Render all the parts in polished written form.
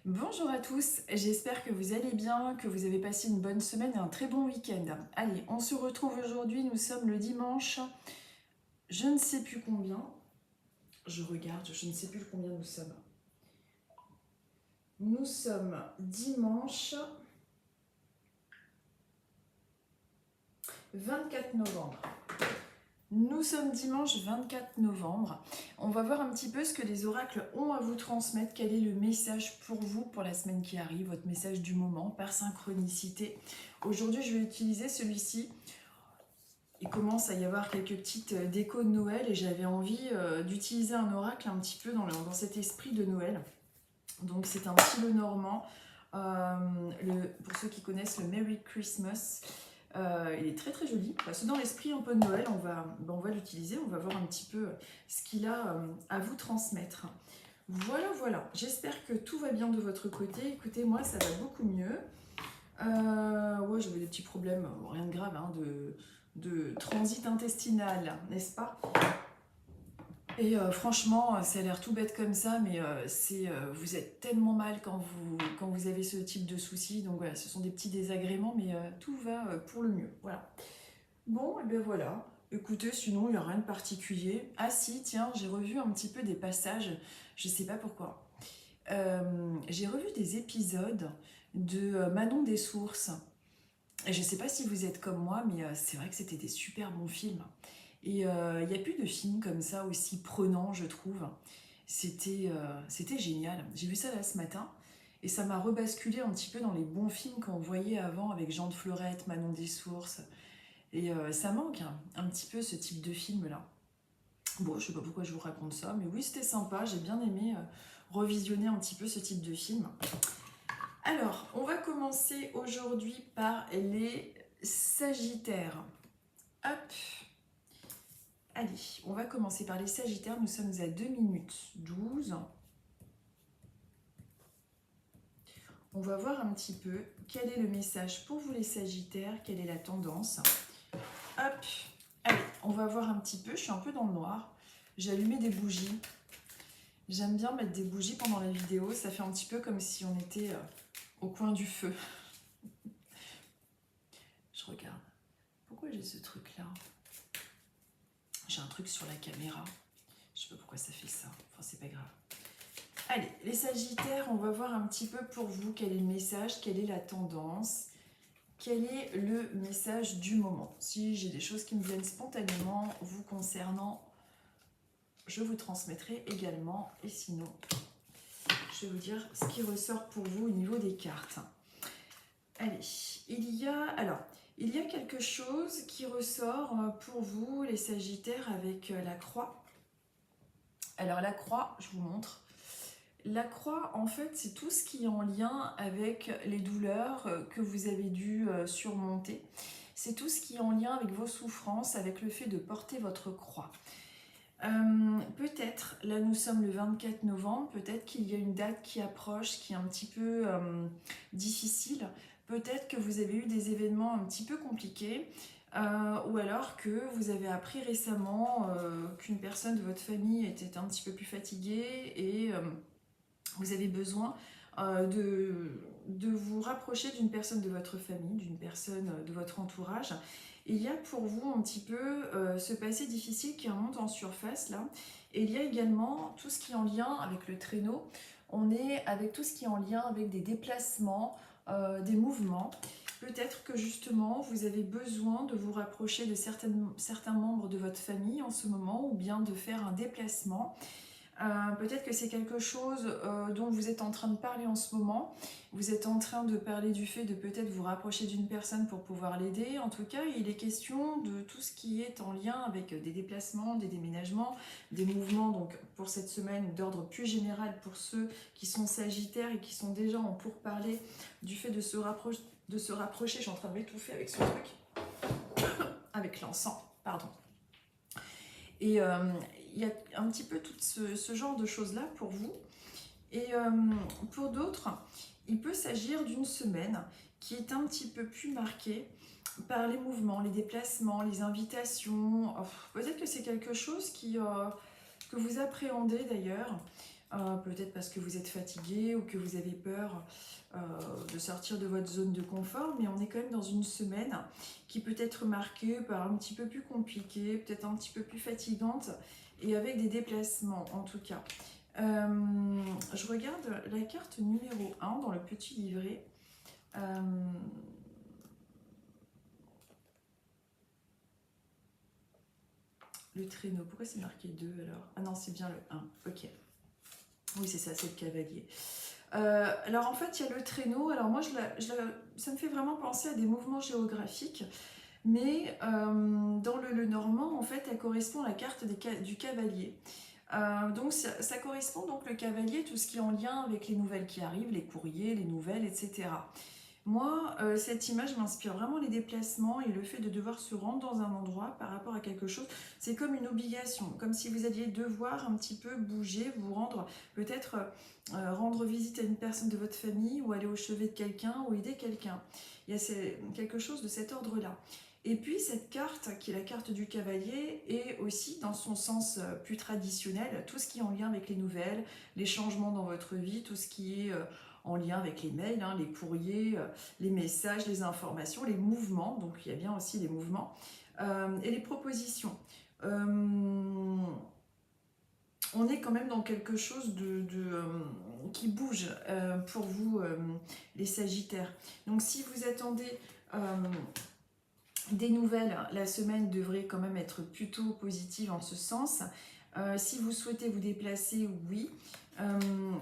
Bonjour à tous, j'espère que vous allez bien, que vous avez passé une bonne semaine et un très bon week-end. Allez, on se retrouve aujourd'hui, nous sommes le dimanche, je ne sais plus combien, je regarde, je ne sais plus combien nous sommes. Nous sommes dimanche 24 novembre. Nous sommes dimanche 24 novembre. On va voir un petit peu ce que les oracles ont à vous transmettre, quel est le message pour vous pour la semaine qui arrive, votre message du moment, par synchronicité. Aujourd'hui, je vais utiliser celui-ci. Il commence à y avoir quelques petites décos de Noël et j'avais envie d'utiliser un oracle un petit peu dans cet esprit de Noël. Donc c'est un petit Lenormand. Pour ceux qui connaissent le Merry Christmas, il est très très joli. C'est dans l'esprit un peu de Noël, on va l'utiliser, on va voir un petit peu ce qu'il a à vous transmettre. Voilà, j'espère que tout va bien de votre côté. Écoutez, moi ça va beaucoup mieux. Ouais, j'avais des petits problèmes, rien de grave, hein, de transit intestinal, n'est-ce pas? Et franchement, ça a l'air tout bête comme ça, mais vous êtes tellement mal quand vous avez ce type de soucis. Donc voilà, ce sont des petits désagréments, mais tout va pour le mieux. Voilà. Bon, et bien voilà. Écoutez, sinon, il n'y a rien de particulier. Ah si, tiens, j'ai revu un petit peu des passages, je ne sais pas pourquoi. J'ai revu des épisodes de Manon des Sources. Et je ne sais pas si vous êtes comme moi, mais c'est vrai que c'était des super bons films. Et il n'y a plus de films comme ça aussi prenants, je trouve. C'était génial. J'ai vu ça là ce matin et ça m'a rebasculé un petit peu dans les bons films qu'on voyait avant avec Jean de Fleurette, Manon des Sources. Et ça manque un petit peu ce type de film-là. Bon, je sais pas pourquoi je vous raconte ça, mais oui, c'était sympa. J'ai bien aimé revisionner un petit peu ce type de film. Alors, on va commencer aujourd'hui par les Sagittaires. Hop, allez, on va commencer par les Sagittaires. Nous sommes à 2 minutes 12. On va voir un petit peu quel est le message pour vous les Sagittaires, quelle est la tendance. Hop, allez, on va voir un petit peu. Je suis un peu dans le noir. J'ai allumé des bougies. J'aime bien mettre des bougies pendant les vidéos. Ça fait un petit peu comme si on était au coin du feu. Je regarde. Pourquoi j'ai ce truc-là? J'ai un truc sur la caméra. Je sais pas pourquoi ça fait ça. Enfin, c'est pas grave. Allez, les Sagittaires, on va voir un petit peu pour vous quel est le message, quelle est la tendance, quel est le message du moment. Si j'ai des choses qui me viennent spontanément vous concernant, je vous transmettrai également. Et sinon, je vais vous dire ce qui ressort pour vous au niveau des cartes. Allez, il y a quelque chose qui ressort pour vous, les Sagittaires, avec la croix. Alors la croix, je vous montre. La croix, en fait, c'est tout ce qui est en lien avec les douleurs que vous avez dû surmonter. C'est tout ce qui est en lien avec vos souffrances, avec le fait de porter votre croix. Peut-être, là nous sommes le 24 novembre, peut-être qu'il y a une date qui approche, qui est un petit peu difficile. Peut-être que vous avez eu des événements un petit peu compliqués. Ou alors que vous avez appris récemment qu'une personne de votre famille était un petit peu plus fatiguée et vous avez besoin de vous rapprocher d'une personne de votre famille, d'une personne de votre entourage. Et il y a pour vous un petit peu ce passé difficile qui remonte en surface là. Et il y a également tout ce qui est en lien avec le traîneau. On est avec tout ce qui est en lien avec des déplacements, des mouvements. Peut-être que justement vous avez besoin de vous rapprocher de certains membres de votre famille en ce moment ou bien de faire un déplacement. Peut-être que c'est quelque chose dont vous êtes en train de parler en ce moment. Vous êtes en train de parler du fait de peut-être vous rapprocher d'une personne pour pouvoir l'aider. En tout cas, il est question de tout ce qui est en lien avec des déplacements, des déménagements, des mouvements. Donc pour cette semaine, d'ordre plus général pour ceux qui sont sagittaires et qui sont déjà en pourparlers du fait de se rapprocher. Je suis en train de m'étouffer avec ce truc, avec l'encens, pardon. Et il y a un petit peu tout ce genre de choses-là pour vous. Et pour d'autres, il peut s'agir d'une semaine qui est un petit peu plus marquée par les mouvements, les déplacements, les invitations. Peut-être que c'est quelque chose que vous appréhendez d'ailleurs. peut-être parce que vous êtes fatigué ou que vous avez peur de sortir de votre zone de confort, mais on est quand même dans une semaine qui peut être marquée par un petit peu plus compliqué, peut-être un petit peu plus fatigante, et avec des déplacements en tout cas. Je regarde la carte numéro 1 dans le petit livret. Le traîneau, pourquoi c'est marqué 2 alors? Ah non, c'est bien le 1, ok. Oui, c'est ça, c'est le cavalier. Alors en fait, il y a le traîneau. Alors moi, ça me fait vraiment penser à des mouvements géographiques. Mais dans le normand, en fait, elle correspond à la carte du cavalier. Donc ça correspond donc le cavalier, tout ce qui est en lien avec les nouvelles qui arrivent, les courriers, les nouvelles, etc. Moi, cette image m'inspire vraiment les déplacements et le fait de devoir se rendre dans un endroit par rapport à quelque chose. C'est comme une obligation, comme si vous alliez devoir un petit peu bouger, vous rendre, peut-être rendre visite à une personne de votre famille ou aller au chevet de quelqu'un ou aider quelqu'un. Il y a quelque chose de cet ordre-là. Et puis cette carte, qui est la carte du cavalier, est aussi dans son sens plus traditionnel, tout ce qui est en lien avec les nouvelles, les changements dans votre vie, tout ce qui est en lien avec les mails, les courriers, les messages, les informations, les mouvements, donc il y a bien aussi les mouvements, et les propositions. On est quand même dans quelque chose qui bouge pour vous, les Sagittaires. Donc si vous attendez des nouvelles, la semaine devrait quand même être plutôt positive en ce sens. Si vous souhaitez vous déplacer, oui.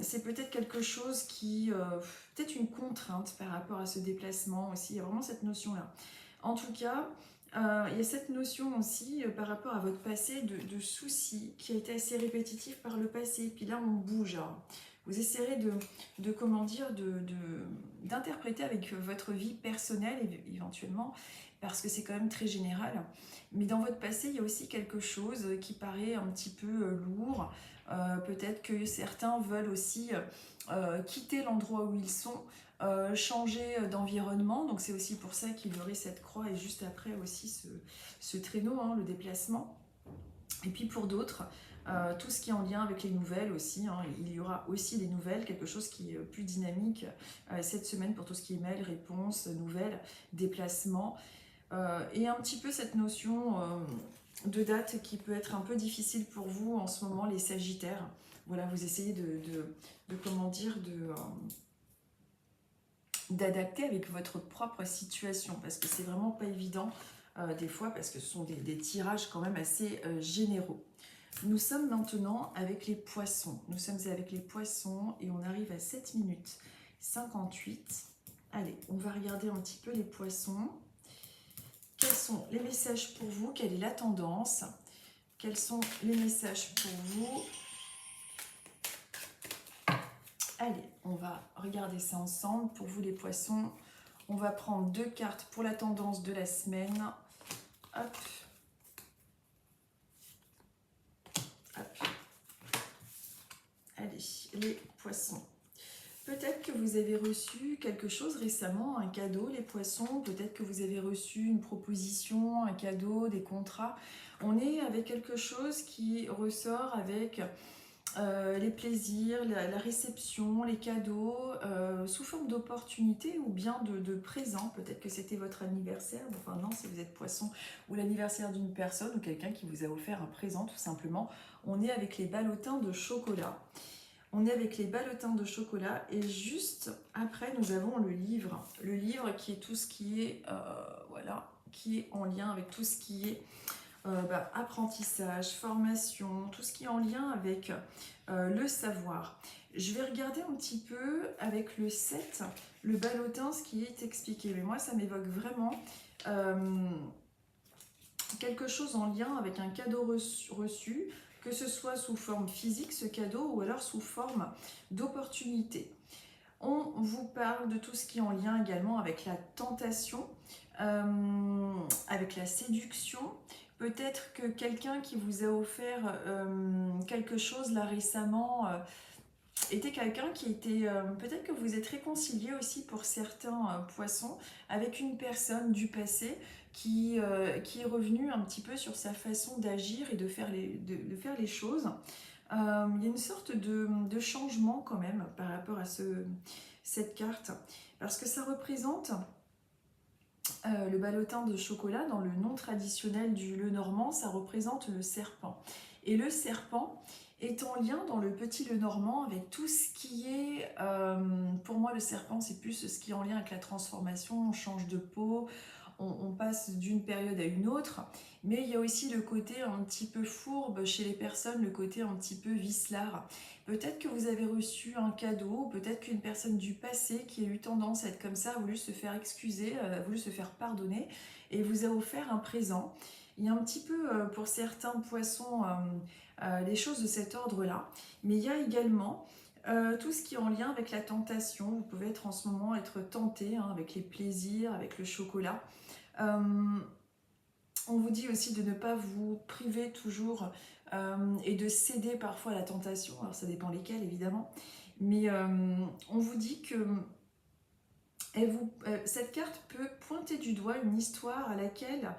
C'est peut-être quelque chose qui... peut-être une contrainte par rapport à ce déplacement aussi. Il y a vraiment cette notion-là. En tout cas, il y a cette notion aussi par rapport à votre passé de soucis qui a été assez répétitif par le passé. Puis là, on bouge. Alors, vous essayerez comment dire, d'interpréter avec votre vie personnelle éventuellement, parce que c'est quand même très général. Mais dans votre passé, il y a aussi quelque chose qui paraît un petit peu lourd. Peut-être que certains veulent aussi quitter l'endroit où ils sont, changer d'environnement. Donc c'est aussi pour ça qu'il y aurait cette croix et juste après aussi ce traîneau, le déplacement. Et puis pour d'autres, tout ce qui est en lien avec les nouvelles aussi, il y aura aussi des nouvelles, quelque chose qui est plus dynamique cette semaine pour tout ce qui est mail, réponses, nouvelles, déplacements. Et un petit peu cette notion de date qui peut être un peu difficile pour vous en ce moment, les Sagittaires. Voilà, vous essayez comment dire, d'adapter avec votre propre situation, parce que c'est vraiment pas évident des fois, parce que ce sont des tirages quand même assez généraux. Nous sommes maintenant avec les poissons. Nous sommes avec les poissons et on arrive à 7 minutes 58. Allez, on va regarder un petit peu les poissons. Quels sont les messages pour vous? Quelle est la tendance? Quels sont les messages pour vous? Allez, on va regarder ça ensemble. Pour vous les poissons, on va prendre 2 cartes pour la tendance de la semaine. Hop. Hop. Allez, les poissons. Peut-être que vous avez reçu quelque chose récemment, un cadeau, les poissons. Peut-être que vous avez reçu une proposition, un cadeau, des contrats. On est avec quelque chose qui ressort avec les plaisirs, la réception, les cadeaux, sous forme d'opportunité ou bien de présent. Peut-être que c'était votre anniversaire, enfin non, si vous êtes poisson, ou l'anniversaire d'une personne ou quelqu'un qui vous a offert un présent tout simplement. On est avec les ballotins de chocolat. On est avec les ballotins de chocolat et juste après nous avons le livre. Le livre qui est tout ce qui est, voilà, qui est en lien avec tout ce qui est apprentissage, formation, tout ce qui est en lien avec le savoir. Je vais regarder un petit peu avec le 7, le ballotin, ce qui est expliqué. Mais moi, ça m'évoque vraiment quelque chose en lien avec un cadeau reçu, que ce soit sous forme physique, ce cadeau, ou alors sous forme d'opportunité. On vous parle de tout ce qui est en lien également avec la tentation, avec la séduction. Peut-être que quelqu'un qui vous a offert quelque chose là récemment était quelqu'un qui était... peut-être que vous êtes réconcilié aussi pour certains poissons avec une personne du passé qui est revenue un petit peu sur sa façon d'agir et de faire les choses. Il y a une sorte de changement quand même par rapport à cette carte, parce que ça représente le ballotin de chocolat. Dans le nom traditionnel du Lenormand, ça représente le serpent. Et le serpent est en lien dans le petit Lenormand avec tout ce qui est... pour moi, le serpent, c'est plus ce qui est en lien avec la transformation. On change de peau, on passe d'une période à une autre. Mais il y a aussi le côté un petit peu fourbe chez les personnes, le côté un petit peu vicelard. Peut-être que vous avez reçu un cadeau, ou peut-être qu'une personne du passé qui a eu tendance à être comme ça a voulu se faire excuser, a voulu se faire pardonner et vous a offert un présent. Il y a un petit peu, pour certains poissons, les choses de cet ordre-là. Mais il y a également tout ce qui est en lien avec la tentation. Vous pouvez être en ce moment être tenté avec les plaisirs, avec le chocolat. On vous dit aussi de ne pas vous priver toujours et de céder parfois à la tentation. Alors ça dépend lesquelles évidemment. Mais on vous dit que cette carte peut pointer du doigt une histoire à laquelle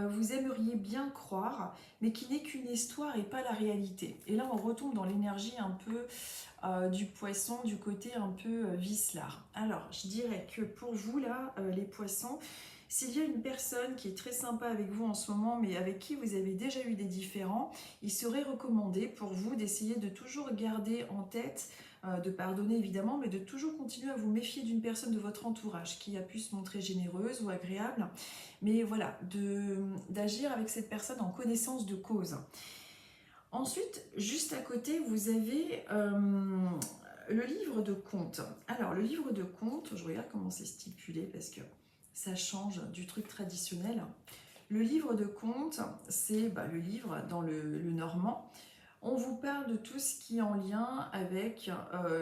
vous aimeriez bien croire, mais qui n'est qu'une histoire et pas la réalité. Et là on retombe dans l'énergie un peu du poisson, du côté un peu vicelard. Alors je dirais que pour vous là, les poissons, s'il y a une personne qui est très sympa avec vous en ce moment, mais avec qui vous avez déjà eu des différends, il serait recommandé pour vous d'essayer de toujours garder en tête, de pardonner évidemment, mais de toujours continuer à vous méfier d'une personne de votre entourage qui a pu se montrer généreuse ou agréable. Mais voilà, d'agir avec cette personne en connaissance de cause. Ensuite, juste à côté, vous avez le livre de comptes. Alors, le livre de comptes, je regarde comment c'est stipulé parce que ça change du truc traditionnel. Le livre de comptes, c'est le livre dans le normand. On vous parle de tout ce qui est en lien avec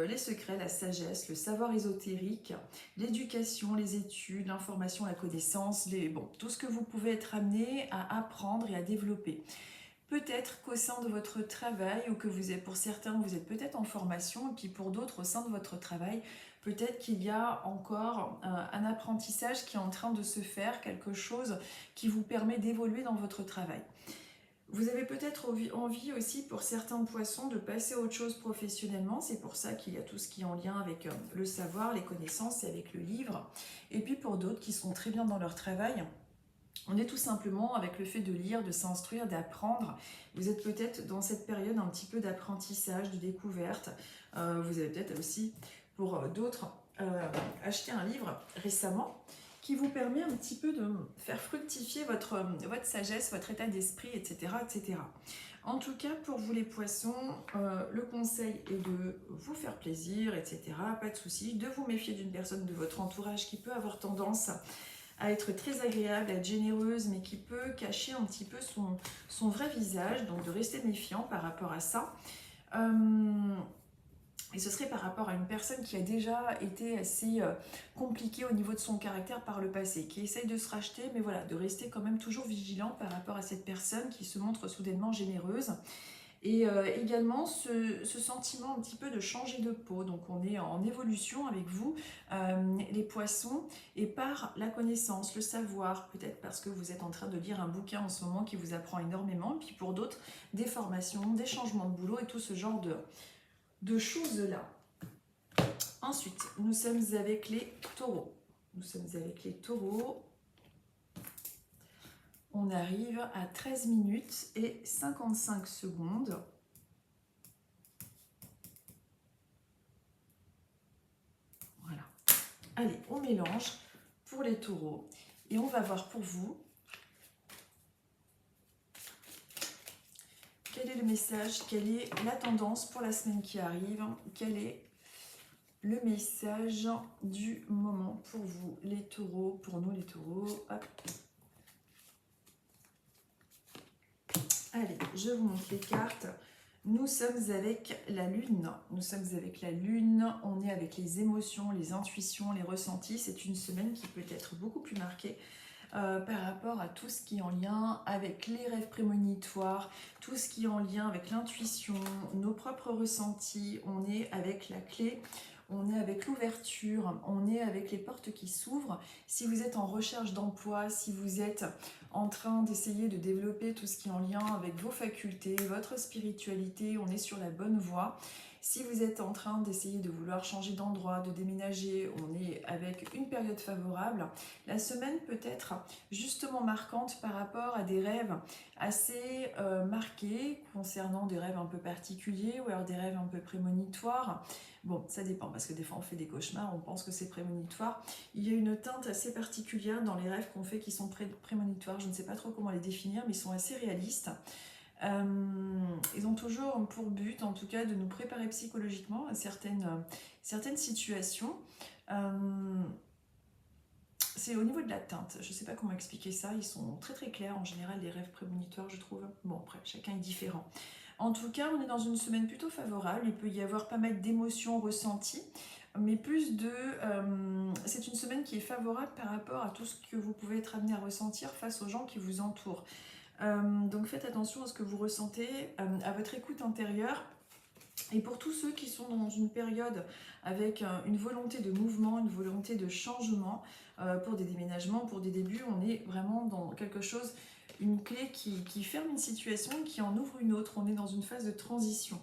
les secrets, la sagesse, le savoir ésotérique, l'éducation, les études, l'information, la connaissance, tout ce que vous pouvez être amené à apprendre et à développer. Peut-être qu'au sein de votre travail, ou que vous êtes, pour certains, vous êtes peut-être en formation, et puis pour d'autres, au sein de votre travail, peut-être qu'il y a encore un apprentissage qui est en train de se faire, quelque chose qui vous permet d'évoluer dans votre travail. Vous avez peut-être envie aussi, pour certains poissons, de passer à autre chose professionnellement. C'est pour ça qu'il y a tout ce qui est en lien avec le savoir, les connaissances et avec le livre. Et puis pour d'autres qui sont très bien dans leur travail, on est tout simplement avec le fait de lire, de s'instruire, d'apprendre. Vous êtes peut-être dans cette période un petit peu d'apprentissage, de découverte. Vous avez peut-être aussi, pour d'autres, acheté un livre récemment qui vous permet un petit peu de faire fructifier votre sagesse, votre état d'esprit, etc., etc. En tout cas, pour vous les poissons, le conseil est de vous faire plaisir, etc., pas de souci, de vous méfier d'une personne de votre entourage qui peut avoir tendance à être très agréable, à être généreuse, mais qui peut cacher un petit peu son vrai visage, donc de rester méfiant par rapport à ça. Et ce serait par rapport à une personne qui a déjà été assez compliquée au niveau de son caractère par le passé, qui essaye de se racheter, mais voilà, de rester quand même toujours vigilant par rapport à cette personne qui se montre soudainement généreuse. Et également ce sentiment un petit peu de changer de peau. Donc on est en évolution avec vous, les poissons, et par la connaissance, le savoir, peut-être parce que vous êtes en train de lire un bouquin en ce moment qui vous apprend énormément, puis pour d'autres, des formations, des changements de boulot et tout ce genre de choses-là. Ensuite, nous sommes avec les taureaux. Nous sommes avec les taureaux. On arrive à 13 minutes et 55 secondes. Voilà. Allez, on mélange pour les taureaux. Et on va voir pour vous quel est le message, quelle est la tendance pour la semaine qui arrive, quel est le message du moment pour vous, les taureaux, pour nous les taureaux. Hop. Allez, je vous montre les cartes. Nous sommes avec la lune. Nous sommes avec la lune. On est avec les émotions, les intuitions, les ressentis. C'est une semaine qui peut être beaucoup plus marquée par rapport à tout ce qui est en lien avec les rêves prémonitoires, tout ce qui est en lien avec l'intuition, nos propres ressentis. On est avec la clé on est avec l'ouverture, on est avec les portes qui s'ouvrent. Si vous êtes en recherche d'emploi, si vous êtes en train d'essayer de développer tout ce qui est en lien avec vos facultés, votre spiritualité, on est sur la bonne voie. Si vous êtes en train d'essayer de vouloir changer d'endroit, de déménager, on est avec une période favorable. La semaine peut être justement marquante par rapport à des rêves assez marqués concernant des rêves un peu particuliers ou alors des rêves un peu prémonitoires. Bon, ça dépend parce que des fois on fait des cauchemars, on pense que c'est prémonitoire. Il y a une teinte assez particulière dans les rêves qu'on fait qui sont prémonitoires. Je ne sais pas trop comment les définir, mais ils sont assez réalistes. Ils ont toujours pour but, en tout cas, de nous préparer psychologiquement à certaines situations. C'est au niveau de la teinte, je ne sais pas comment expliquer ça, ils sont très très clairs en général, les rêves prémonitoires, je trouve. Bon, après, chacun est différent. En tout cas, on est dans une semaine plutôt favorable, il peut y avoir pas mal d'émotions ressenties, mais c'est une semaine qui est favorable par rapport à tout ce que vous pouvez être amené à ressentir face aux gens qui vous entourent. Donc faites attention à ce que vous ressentez, à votre écoute intérieure. Et pour tous ceux qui sont dans une période avec une volonté de mouvement, une volonté de changement, pour des déménagements, pour des débuts, on est vraiment dans quelque chose, une clé qui ferme une situation, qui en ouvre une autre. On est dans une phase de transition.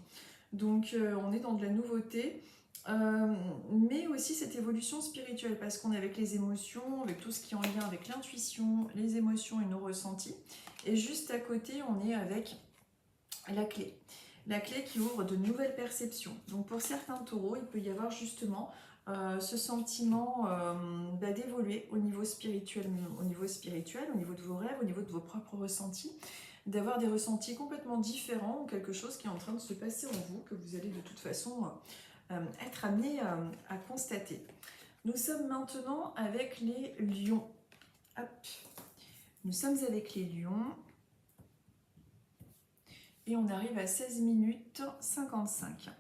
Donc on est dans de la nouveauté. Mais aussi cette évolution spirituelle parce qu'on est avec les émotions, avec tout ce qui est en lien avec l'intuition, les émotions et nos ressentis. Et juste à côté, on est avec la clé. La clé qui ouvre de nouvelles perceptions. Donc pour certains taureaux, il peut y avoir justement ce sentiment d'évoluer au niveau spirituel, au niveau de vos rêves, au niveau de vos propres ressentis, d'avoir des ressentis complètement différents ou quelque chose qui est en train de se passer en vous, que vous allez de toute façon être amené à constater. Nous sommes maintenant avec les lions. Hop. Nous sommes avec les lions. Et on arrive à 16 minutes 55.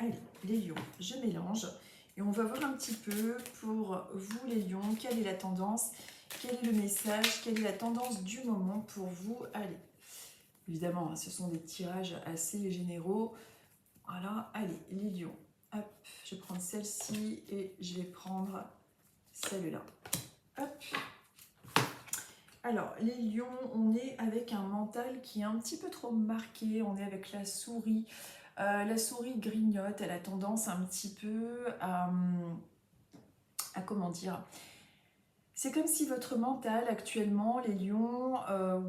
Allez, les lions, je mélange. Et on va voir un petit peu pour vous les lions, quelle est la tendance, quel est le message, quelle est la tendance du moment pour vous. Allez, évidemment, ce sont des tirages assez généraux. Voilà, allez, les lions. Hop, je vais prendre celle-ci et je vais prendre celle-là. Hop. Alors, les lions, on est avec un mental qui est un petit peu trop marqué. On est avec la souris. La souris grignote, elle a tendance un petit peu à comment dire, c'est comme si votre mental actuellement, les lions,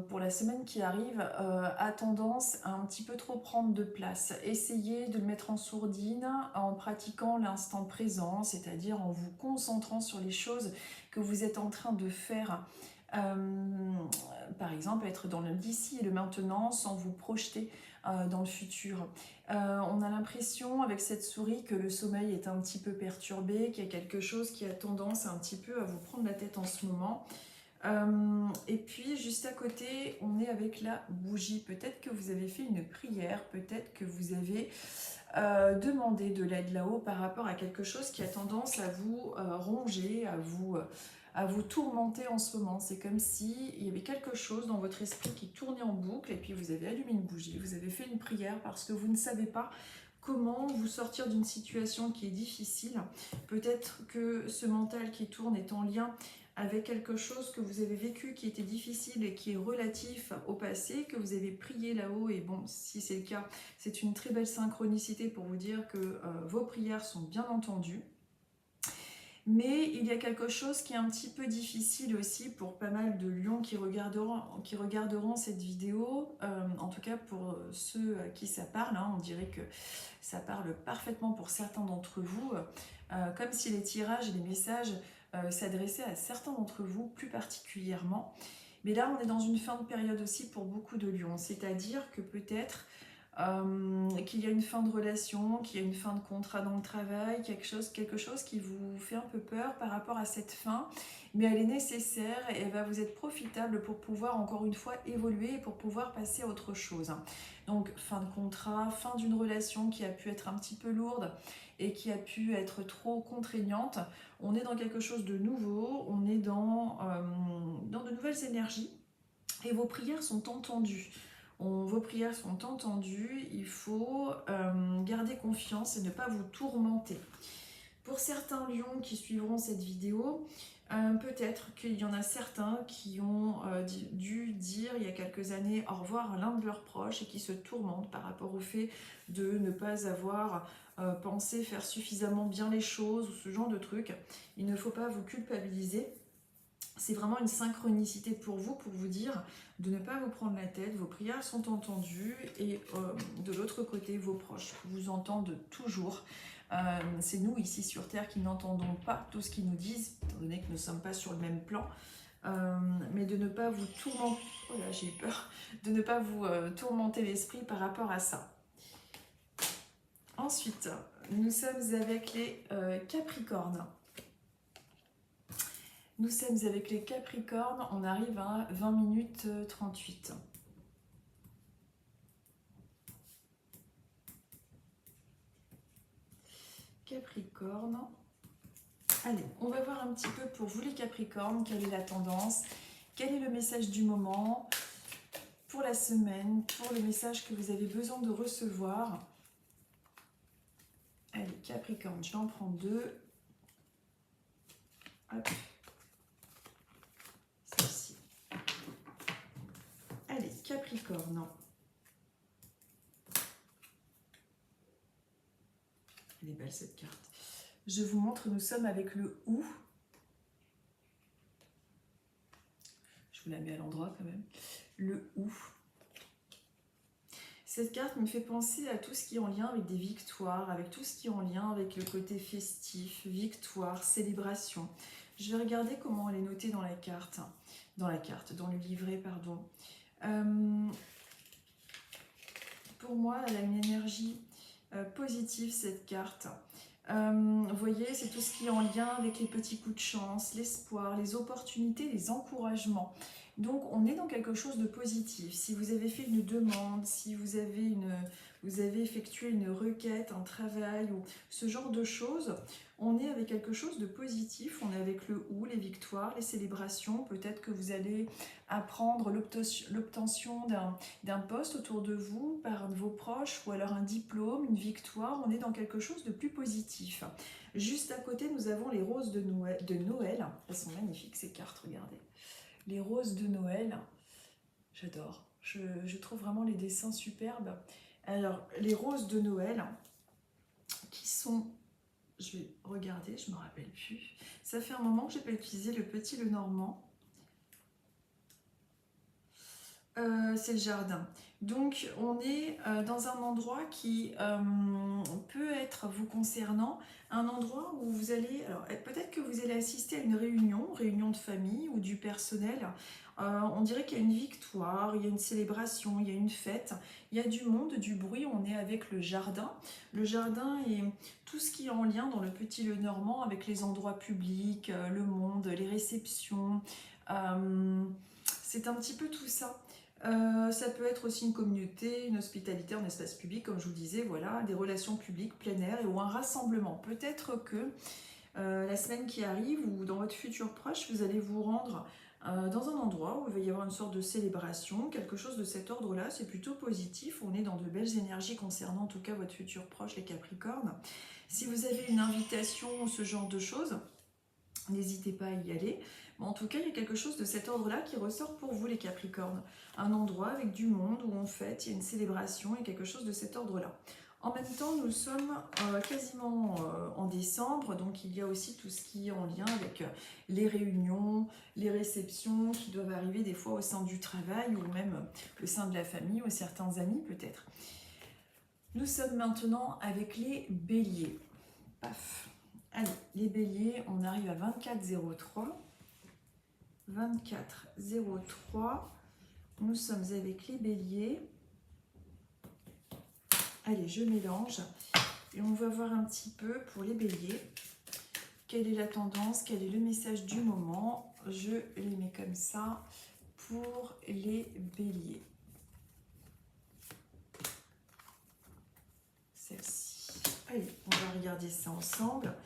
pour la semaine qui arrive, a tendance à un petit peu trop prendre de place. Essayez de le mettre en sourdine en pratiquant l'instant présent, c'est-à-dire en vous concentrant sur les choses que vous êtes en train de faire. Par exemple, être dans l'ici et le maintenant sans vous projeter dans le futur. On a l'impression avec cette souris que le sommeil est un petit peu perturbé, qu'il y a quelque chose qui a tendance un petit peu à vous prendre la tête en ce moment. Et puis juste à côté, on est avec la bougie. Peut-être que vous avez fait une prière, peut-être que vous avez demandé de l'aide là-haut par rapport à quelque chose qui a tendance à vous ronger, à vous tourmenter en ce moment. C'est comme s'il y avait quelque chose dans votre esprit qui tournait en boucle et puis vous avez allumé une bougie, vous avez fait une prière parce que vous ne savez pas comment vous sortir d'une situation qui est difficile. Peut-être que ce mental qui tourne est en lien avec quelque chose que vous avez vécu qui était difficile et qui est relatif au passé, que vous avez prié là-haut. Et bon, si c'est le cas, c'est une très belle synchronicité pour vous dire que vos prières sont bien entendues. Mais il y a quelque chose qui est un petit peu difficile aussi pour pas mal de lions qui regarderont cette vidéo. En tout cas pour ceux à qui ça parle, hein, on dirait que ça parle parfaitement pour certains d'entre vous. Comme si les tirages et les messages s'adressaient à certains d'entre vous plus particulièrement. Mais là, on est dans une fin de période aussi pour beaucoup de lions. C'est-à-dire que peut-être qu'il y a une fin de relation, qu'il y a une fin de contrat dans le travail, quelque chose qui vous fait un peu peur par rapport à cette fin, mais elle est nécessaire et elle va vous être profitable pour pouvoir encore une fois évoluer et pour pouvoir passer à autre chose. Donc fin de contrat, fin d'une relation qui a pu être un petit peu lourde et qui a pu être trop contraignante. On est dans quelque chose de nouveau, on est dans de nouvelles énergies et vos prières sont entendues. Vos prières sont entendues, il faut garder confiance et ne pas vous tourmenter. Pour certains lions qui suivront cette vidéo, peut-être qu'il y en a certains qui ont dû dire il y a quelques années au revoir à l'un de leurs proches et qui se tourmentent par rapport au fait de ne pas avoir pensé faire suffisamment bien les choses ou ce genre de trucs. Il ne faut pas vous culpabiliser. C'est vraiment une synchronicité pour vous dire de ne pas vous prendre la tête, vos prières sont entendues et de l'autre côté, vos proches vous entendent toujours. C'est nous ici sur Terre qui n'entendons pas tout ce qu'ils nous disent, étant donné que nous ne sommes pas sur le même plan. Mais de ne pas vous tourmenter, oh là j'ai eu peur, de ne pas vous tourmenter l'esprit par rapport à ça. Ensuite, nous sommes avec les Capricornes. Nous sommes avec les Capricornes, on arrive à 20 minutes 38. Capricorne. Allez, on va voir un petit peu pour vous les Capricornes, quelle est la tendance, quel est le message du moment pour la semaine, pour le message que vous avez besoin de recevoir. Allez, Capricorne, je vais en prendre deux. Hop. Celle-ci. Allez, Capricorne. Elle est belle cette carte. Je vous montre, nous sommes avec le ou. Je vous la mets à l'endroit quand même. Le ou. Cette carte me fait penser à tout ce qui est en lien avec des victoires, avec tout ce qui est en lien avec le côté festif, victoire, célébration. Je vais regarder comment elle est notée dans la carte, dans le livret, pardon. Pour moi, elle a une énergie positive, cette carte. Vous voyez, c'est tout ce qui est en lien avec les petits coups de chance, l'espoir, les opportunités, les encouragements. Donc, on est dans quelque chose de positif. Si vous avez fait une demande, si vous avez effectué une requête, un travail ou ce genre de choses, on est avec quelque chose de positif. On est avec le ou, les victoires, les célébrations. Peut-être que vous allez apprendre l'obtention d'un poste autour de vous par un de vos proches ou alors un diplôme, une victoire. On est dans quelque chose de plus positif. Juste à côté, nous avons les roses de Noël. Elles sont magnifiques ces cartes, regardez. Les roses de Noël, j'adore. Je trouve vraiment les dessins superbes. Alors, les roses de Noël, qui sont... Je vais regarder, je ne me rappelle plus. Ça fait un moment que je n'ai pas utilisé le petit Lenormand. C'est le jardin. Donc, on est dans un endroit qui peut être, vous concernant, un endroit où vous allez... Alors, peut-être que vous allez assister à une réunion de famille ou du personnel. On dirait qu'il y a une victoire, il y a une célébration, il y a une fête. Il y a du monde, du bruit. On est avec le jardin. Le jardin est tout ce qui est en lien dans le petit Lenormand avec les endroits publics, le monde, les réceptions. C'est un petit peu tout ça. Ça peut être aussi une communauté, une hospitalité, un espace public, comme je vous disais, voilà, des relations publiques, plein air ou un rassemblement. Peut-être que la semaine qui arrive ou dans votre futur proche, vous allez vous rendre dans un endroit où il va y avoir une sorte de célébration, quelque chose de cet ordre-là, c'est plutôt positif. On est dans de belles énergies concernant en tout cas votre futur proche, les Capricornes. Si vous avez une invitation ou ce genre de choses, n'hésitez pas à y aller. Mais en tout cas, il y a quelque chose de cet ordre-là qui ressort pour vous, les Capricornes. Un endroit avec du monde où on fête, il y a une célébration et quelque chose de cet ordre-là. En même temps, nous sommes quasiment en décembre, donc il y a aussi tout ce qui est en lien avec les réunions, les réceptions qui doivent arriver des fois au sein du travail ou même au sein de la famille ou certains amis peut-être. Nous sommes maintenant avec les béliers. Paf. Allez, les béliers, on arrive à 24,03. 24,03. Nous sommes avec les béliers. Allez, je mélange. Et on va voir un petit peu pour les béliers. Quelle est la tendance? Quel est le message du moment? Je les mets comme ça pour les béliers. Celle-ci. Allez, on va regarder ça ensemble.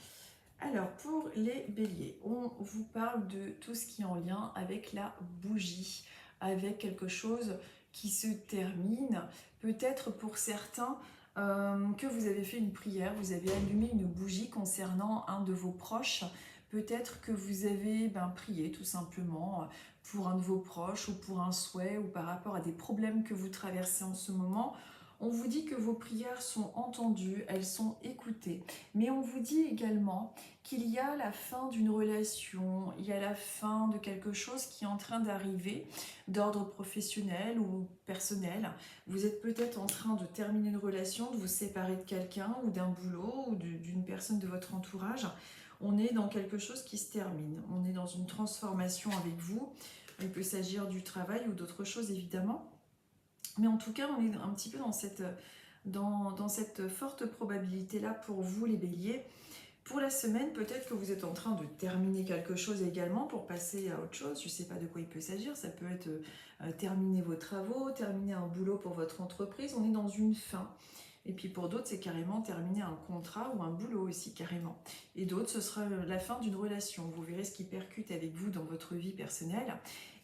Alors, pour les béliers, on vous parle de tout ce qui est en lien avec la bougie, avec quelque chose qui se termine. Peut-être pour certains que vous avez fait une prière, vous avez allumé une bougie concernant un de vos proches. Peut-être que vous avez prié tout simplement pour un de vos proches ou pour un souhait ou par rapport à des problèmes que vous traversez en ce moment. On vous dit que vos prières sont entendues, elles sont écoutées. Mais on vous dit également qu'il y a la fin d'une relation, il y a la fin de quelque chose qui est en train d'arriver, d'ordre professionnel ou personnel. Vous êtes peut-être en train de terminer une relation, de vous séparer de quelqu'un ou d'un boulot ou d'une personne de votre entourage. On est dans quelque chose qui se termine. On est dans une transformation avec vous. Il peut s'agir du travail ou d'autres choses évidemment. Mais en tout cas, on est un petit peu dans cette forte probabilité-là pour vous les béliers. Pour la semaine, peut-être que vous êtes en train de terminer quelque chose également pour passer à autre chose. Je ne sais pas de quoi il peut s'agir. Ça peut être terminer vos travaux, terminer un boulot pour votre entreprise. On est dans une fin. Et puis pour d'autres, c'est carrément terminer un contrat ou un boulot aussi, carrément. Et d'autres, ce sera la fin d'une relation. Vous verrez ce qui percute avec vous dans votre vie personnelle.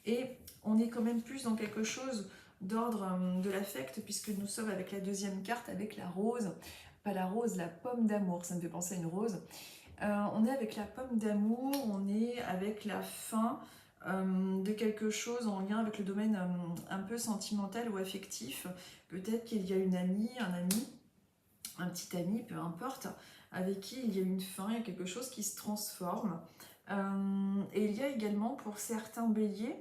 Et on est quand même plus dans quelque chose d'ordre de l'affect, puisque nous sommes avec la deuxième carte, avec la rose. Pas la rose, la pomme d'amour, ça me fait penser à une rose. On est avec la pomme d'amour, on est avec la fin de quelque chose en lien avec le domaine un peu sentimental ou affectif. Peut-être qu'il y a une amie, un ami, un petit ami, peu importe, avec qui il y a une fin, il y a quelque chose qui se transforme. Et il y a également pour certains béliers,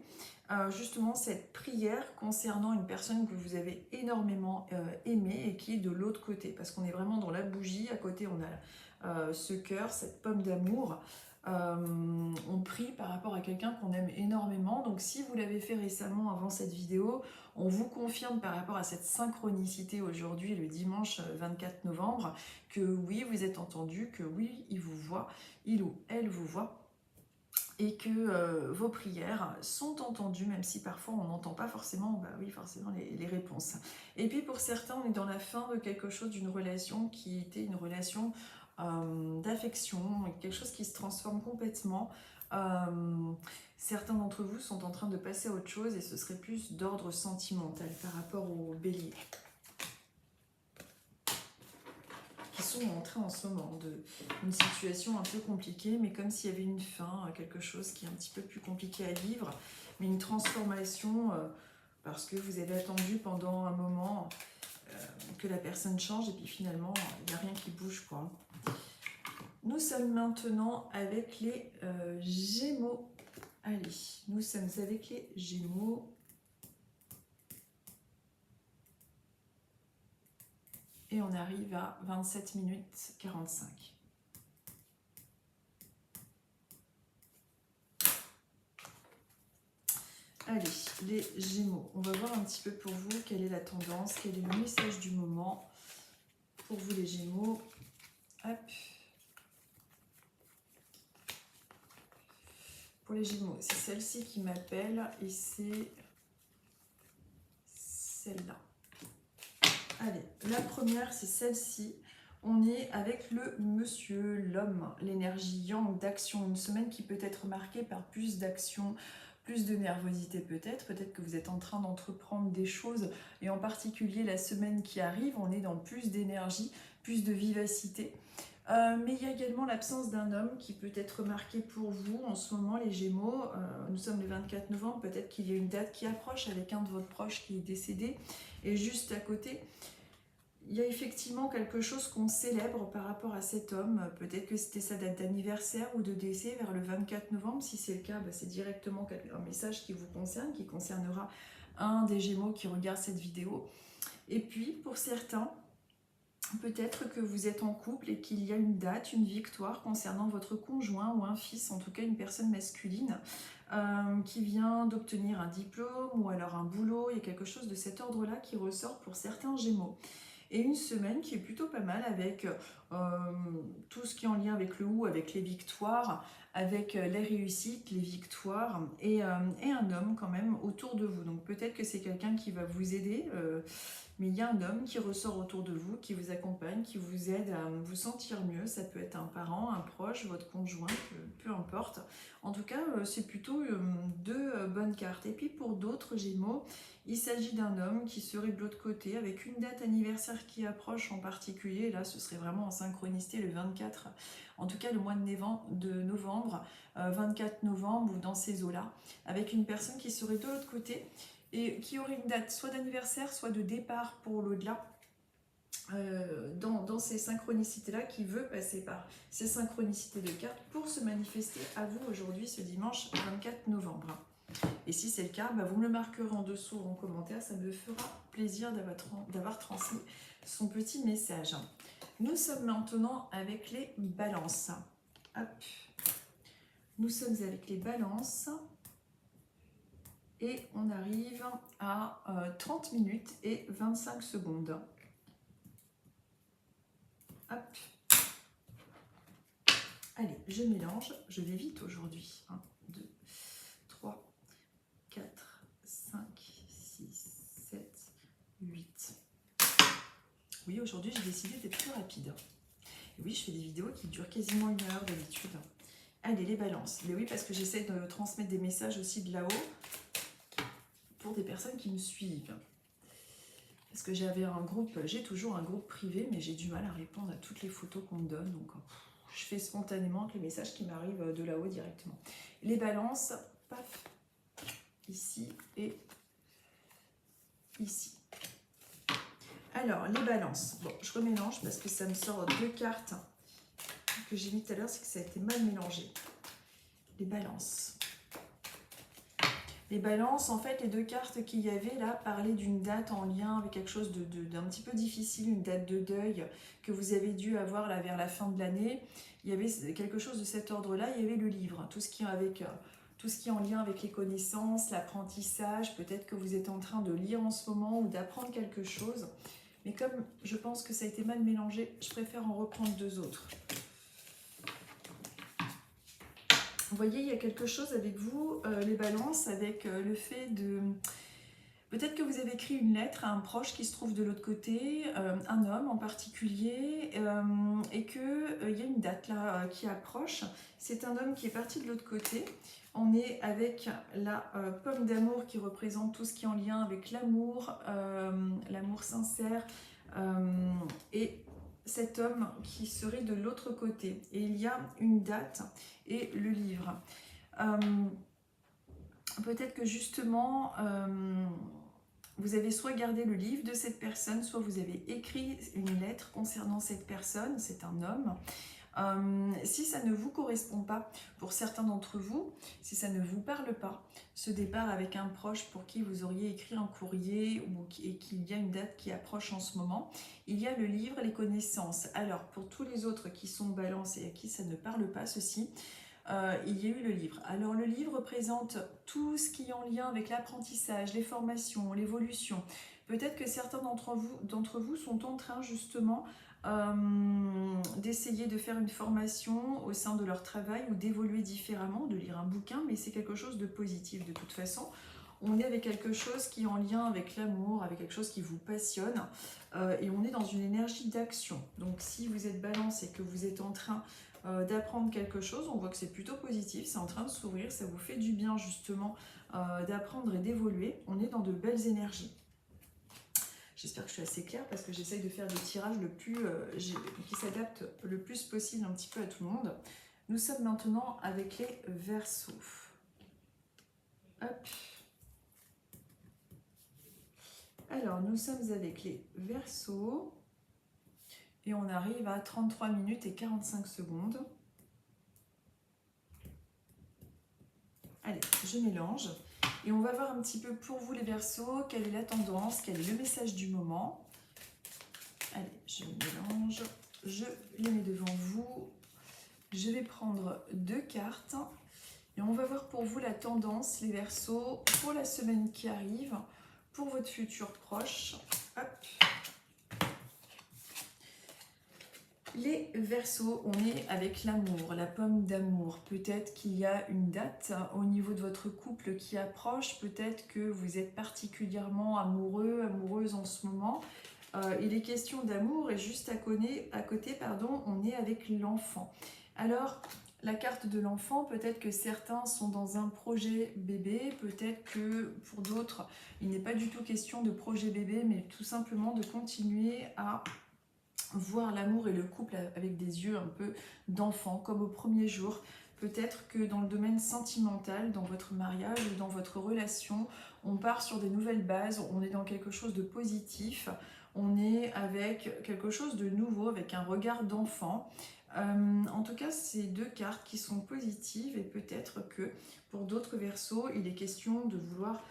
justement cette prière concernant une personne que vous avez énormément aimée et qui est de l'autre côté, parce qu'on est vraiment dans la bougie, à côté on a ce cœur, cette pomme d'amour. On prie par rapport à quelqu'un qu'on aime énormément. Donc si vous l'avez fait récemment avant cette vidéo, on vous confirme par rapport à cette synchronicité aujourd'hui, le dimanche 24 novembre, que oui, vous êtes entendu, que oui, il vous voit, il ou elle vous voit, et que vos prières sont entendues, même si parfois on n'entend pas forcément, forcément les réponses. Et puis pour certains, on est dans la fin de quelque chose, d'une relation qui était une relation d'affection, quelque chose qui se transforme complètement. Certains d'entre vous sont en train de passer à autre chose et ce serait plus d'ordre sentimental par rapport aux béliers, qui sont entrés en ce moment d'une situation un peu compliquée, mais comme s'il y avait une fin, quelque chose qui est un petit peu plus compliqué à vivre, mais une transformation, parce que vous avez attendu pendant un moment que la personne change, et puis finalement, il n'y a rien qui bouge, quoi. Nous sommes maintenant avec les Gémeaux. Allez, nous sommes avec les Gémeaux. Et on arrive à 27 minutes 45. Allez, les Gémeaux. On va voir un petit peu pour vous quelle est la tendance, quel est le message du moment pour vous les Gémeaux. Hop. Pour les Gémeaux, c'est celle-ci qui m'appelle et c'est celle-là. Allez, la première, c'est celle-ci. On est avec le monsieur, l'homme, l'énergie yang d'action. Une semaine qui peut être marquée par plus d'action, plus de nervosité peut-être. Peut-être que vous êtes en train d'entreprendre des choses. Et en particulier, la semaine qui arrive, on est dans plus d'énergie, plus de vivacité. Mais il y a également l'absence d'un homme qui peut être marqué pour vous en ce moment, les Gémeaux. Nous sommes le 24 novembre, peut-être qu'il y a une date qui approche avec un de vos proches qui est décédé. Et juste à côté, il y a effectivement quelque chose qu'on célèbre par rapport à cet homme. Peut-être que c'était sa date d'anniversaire ou de décès vers le 24 novembre. Si c'est le cas, c'est directement un message qui vous concerne, qui concernera un des Gémeaux qui regarde cette vidéo. Et puis, pour certains, peut-être que vous êtes en couple et qu'il y a une date, une victoire concernant votre conjoint ou un fils, en tout cas une personne masculine, qui vient d'obtenir un diplôme ou alors un boulot. Il y a quelque chose de cet ordre-là qui ressort pour certains Gémeaux. Et une semaine qui est plutôt pas mal avec tout ce qui est en lien avec le ou, avec les victoires, avec les réussites, les victoires et un homme quand même autour de vous. Donc peut-être que c'est quelqu'un qui va vous aider, mais il y a un homme qui ressort autour de vous, qui vous accompagne, qui vous aide à vous sentir mieux. Ça peut être un parent, un proche, votre conjoint, peu importe. En tout cas, c'est plutôt deux bonnes cartes. Et puis pour d'autres Gémeaux, il s'agit d'un homme qui serait de l'autre côté, avec une date anniversaire qui approche en particulier. Là, ce serait vraiment en synchronicité le 24, en tout cas le mois de novembre, 24 novembre ou dans ces eaux-là, avec une personne qui serait de l'autre côté et qui aurait une date soit d'anniversaire, soit de départ pour l'au-delà, dans ces synchronicités-là, qui veut passer par ces synchronicités de cartes pour se manifester à vous aujourd'hui, ce dimanche 24 novembre. Et si c'est le cas, vous me le marquerez en dessous en commentaire, ça me fera plaisir d'avoir transmis son petit message. Nous sommes maintenant avec les balances. Hop. Nous sommes avec les balances. Et on arrive à 30 minutes et 25 secondes. Hop. Allez, je mélange. Je vais vite aujourd'hui. 1, 2, 3, 4, 5, 6, 7, 8. Oui, aujourd'hui, j'ai décidé d'être plus rapide. Et oui, je fais des vidéos qui durent quasiment 1 heure d'habitude. Allez, les balances. Mais oui, parce que j'essaie de transmettre des messages aussi de là-haut pour des personnes qui me suivent. Parce que j'ai toujours un groupe privé, mais j'ai du mal à répondre à toutes les photos qu'on me donne. Donc, je fais spontanément avec les messages qui m'arrivent de là-haut directement. Les balances, paf, ici et ici. Alors, les balances. Bon, je remélange parce que ça me sort 2 cartes que j'ai mis tout à l'heure, c'est que ça a été mal mélangé. Les balances. Les balances, en fait, les 2 cartes qu'il y avait là parlaient d'une date en lien avec quelque chose d'un petit peu difficile, une date de deuil que vous avez dû avoir là vers la fin de l'année. Il y avait quelque chose de cet ordre-là, il y avait le livre, tout ce qui est en lien avec les connaissances, l'apprentissage, peut-être que vous êtes en train de lire en ce moment ou d'apprendre quelque chose. Mais comme je pense que ça a été mal mélangé, je préfère en reprendre 2 autres. Vous voyez, il y a quelque chose avec vous, les balances, avec le fait de... Peut-être que vous avez écrit une lettre à un proche qui se trouve de l'autre côté, un homme en particulier, et qu'il y a une date là qui approche. C'est un homme qui est parti de l'autre côté. On est avec la pomme d'amour qui représente tout ce qui est en lien avec l'amour, l'amour sincère, et cet homme qui serait de l'autre côté. Et il y a une date et le livre. Peut-être que justement, vous avez soit gardé le livre de cette personne, soit vous avez écrit une lettre concernant cette personne, c'est un homme. Si ça ne vous correspond pas, pour certains d'entre vous, si ça ne vous parle pas, ce départ avec un proche pour qui vous auriez écrit un courrier et qu'il y a une date qui approche en ce moment, il y a le livre, les connaissances. Alors, pour tous les autres qui sont balance et à qui ça ne parle pas, ceci, il y a eu le livre. Alors, le livre représente tout ce qui est en lien avec l'apprentissage, les formations, l'évolution. Peut-être que certains d'entre vous sont en train justement d'essayer de faire une formation au sein de leur travail ou d'évoluer différemment, de lire un bouquin, mais c'est quelque chose de positif de toute façon. On est avec quelque chose qui est en lien avec l'amour, avec quelque chose qui vous passionne, et on est dans une énergie d'action. Donc si vous êtes balance et que vous êtes en train d'apprendre quelque chose, on voit que c'est plutôt positif, c'est en train de sourire, ça vous fait du bien justement d'apprendre et d'évoluer. On est dans de belles énergies. J'espère que je suis assez claire parce que j'essaye de faire des tirages qui s'adaptent le plus possible un petit peu à tout le monde. Nous sommes maintenant avec les Verseaux. Hop. Alors, nous sommes avec les Verseaux et on arrive à 33 minutes et 45 secondes. Allez, je mélange. Et on va voir un petit peu pour vous les Verseaux, quelle est la tendance, quel est le message du moment. Allez, je mélange, je les mets devant vous. Je vais prendre 2 cartes et on va voir pour vous la tendance, les Verseaux, pour la semaine qui arrive, pour votre futur proche. Hop. Les Verseaux, on est avec l'amour, la pomme d'amour. Peut-être qu'il y a une date au niveau de votre couple qui approche. Peut-être que vous êtes particulièrement amoureux, amoureuse en ce moment. Il est question d'amour et juste à côté, pardon, on est avec l'enfant. Alors, la carte de l'enfant, peut-être que certains sont dans un projet bébé, peut-être que pour d'autres, il n'est pas du tout question de projet bébé, mais tout simplement de continuer à voir l'amour et le couple avec des yeux un peu d'enfant, comme au premier jour. Peut-être que dans le domaine sentimental, dans votre mariage ou dans votre relation, on part sur des nouvelles bases, on est dans quelque chose de positif, on est avec quelque chose de nouveau, avec un regard d'enfant. En tout cas, c'est deux cartes qui sont positives et peut-être que pour d'autres Verseaux, il est question de vouloir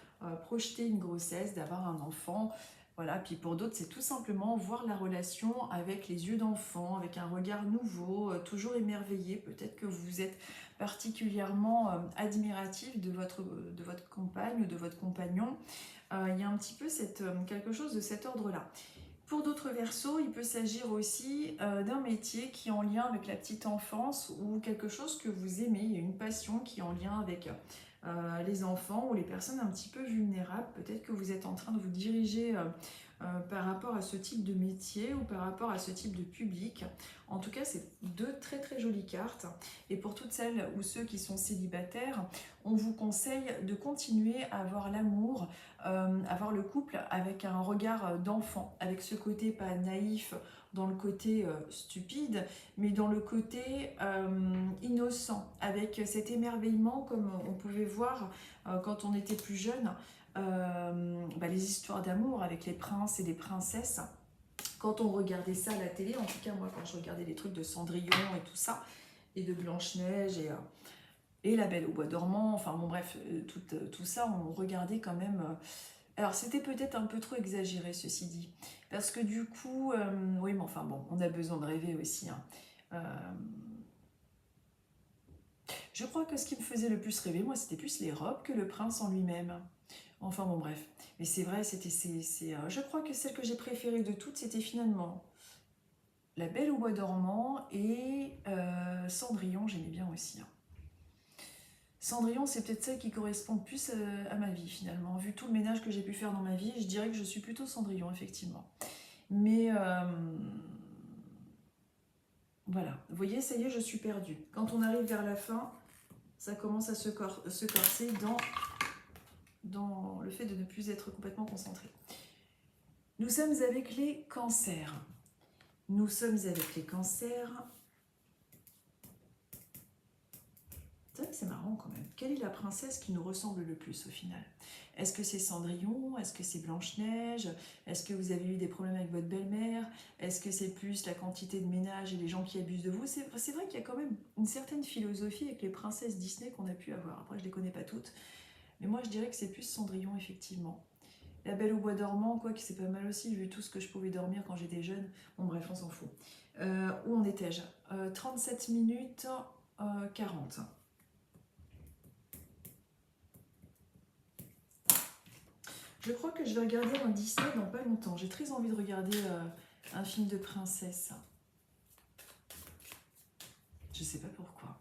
projeter une grossesse, d'avoir un enfant. Voilà, puis pour d'autres, c'est tout simplement voir la relation avec les yeux d'enfant, avec un regard nouveau, toujours émerveillé. Peut-être que vous êtes particulièrement admiratif de votre compagne ou de votre compagnon. Il y a un petit peu quelque chose de cet ordre-là. Pour d'autres Verseaux, il peut s'agir aussi d'un métier qui est en lien avec la petite enfance ou quelque chose que vous aimez. Il y a une passion qui est en lien avec les enfants ou les personnes un petit peu vulnérables. Peut-être que vous êtes en train de vous diriger par rapport à ce type de métier ou par rapport à ce type de public. En tout cas, c'est deux très très jolies cartes. Et pour toutes celles ou ceux qui sont célibataires, on vous conseille de continuer à avoir l'amour, avoir le couple avec un regard d'enfant, avec ce côté pas naïf, dans le côté stupide, mais dans le côté innocent, avec cet émerveillement comme on pouvait voir quand on était plus jeune, les histoires d'amour avec les princes et les princesses. Quand on regardait ça à la télé, en tout cas moi quand je regardais les trucs de Cendrillon et tout ça, et de Blanche-Neige et La Belle au Bois dormant, enfin bon bref, tout ça on regardait quand même... Alors c'était peut-être un peu trop exagéré ceci dit, parce que du coup, oui mais enfin bon, on a besoin de rêver aussi. Hein. Je crois que ce qui me faisait le plus rêver, moi c'était plus les robes que le prince en lui-même. Enfin bon bref, mais c'est vrai, je crois que celle que j'ai préférée de toutes, c'était finalement La Belle au Bois dormant et Cendrillon, j'aimais bien aussi. Hein. Cendrillon, c'est peut-être celle qui correspond plus à ma vie finalement. Vu tout le ménage que j'ai pu faire dans ma vie, je dirais que je suis plutôt Cendrillon, effectivement. Mais voilà, vous voyez, ça y est, je suis perdue. Quand on arrive vers la fin, ça commence à se corser dans le fait de ne plus être complètement concentré. Nous sommes avec les cancers. Nous sommes avec les cancers. C'est vrai que c'est marrant quand même. Quelle est la princesse qui nous ressemble le plus au final? Est-ce que c'est Cendrillon? Est-ce que c'est Blanche-Neige? Est-ce que vous avez eu des problèmes avec votre belle-mère? Est-ce que c'est plus la quantité de ménage et les gens qui abusent de vous? C'est vrai qu'il y a quand même une certaine philosophie avec les princesses Disney qu'on a pu avoir. Après, je ne les connais pas toutes. Mais moi, je dirais que c'est plus Cendrillon, effectivement. La Belle au Bois dormant, quoi, qui c'est pas mal aussi, vu tout ce que je pouvais dormir quand j'étais jeune. Bon, bref, on s'en fout. Où en étais-je 37 minutes 40. Je crois que je vais regarder un Disney dans pas longtemps. J'ai très envie de regarder un film de princesse. Je sais pas pourquoi.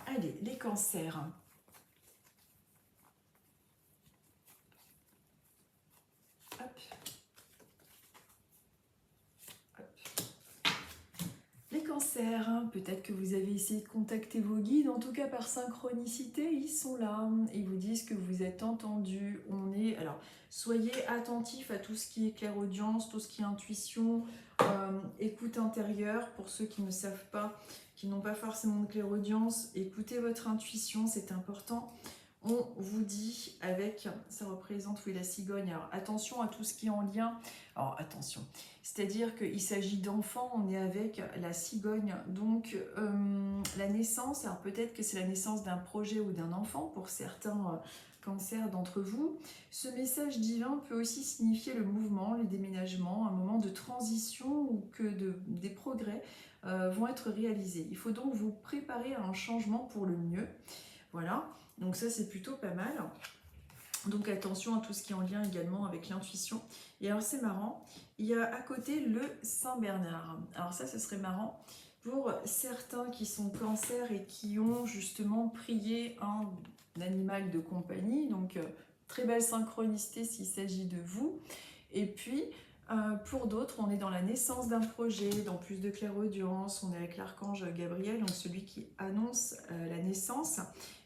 Allez, les cancers. Hop. Les cancers, peut-être que vous avez essayé de contacter vos guides, en tout cas par synchronicité, ils sont là, ils vous disent que vous êtes entendus. Alors, soyez attentifs à tout ce qui est clairaudience, tout ce qui est intuition, écoute intérieure, pour ceux qui ne savent pas, qui n'ont pas forcément de clairaudience, écoutez votre intuition, c'est important. On vous dit avec, ça représente, oui, la cigogne, alors attention à tout ce qui est en lien, alors attention, c'est-à-dire qu'il s'agit d'enfants, on est avec la cigogne, donc la naissance, alors peut-être que c'est la naissance d'un projet ou d'un enfant pour certains cancers d'entre vous. Ce message divin peut aussi signifier le mouvement, le déménagement, un moment de transition ou que des progrès vont être réalisés. Il faut donc vous préparer à un changement pour le mieux, voilà. Donc ça, c'est plutôt pas mal. Donc attention à tout ce qui est en lien également avec l'intuition. Et alors c'est marrant, il y a à côté le Saint-Bernard. Alors ça, ce serait marrant pour certains qui sont cancer et qui ont justement prié un animal de compagnie. Donc très belle synchronicité s'il s'agit de vous. Et puis pour d'autres, on est dans la naissance d'un projet, dans plus de clairaudience, on est avec l'archange Gabriel, donc celui qui annonce la naissance,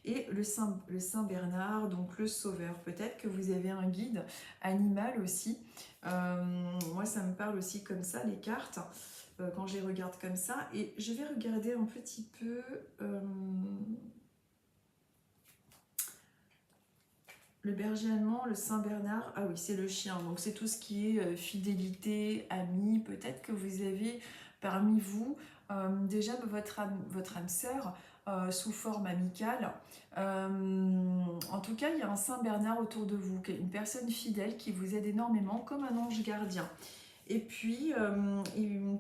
et le Saint Bernard, donc le sauveur. Peut-être que vous avez un guide animal aussi. Moi, ça me parle aussi comme ça, les cartes, quand je les regarde comme ça. Et je vais regarder un petit peu... le berger allemand, le Saint-Bernard, ah oui, c'est le chien. Donc c'est tout ce qui est fidélité, amis. Peut-être que vous avez parmi vous déjà votre âme sœur sous forme amicale. En tout cas, il y a un Saint-Bernard autour de vous, une personne fidèle qui vous aide énormément comme un ange gardien. Et puis,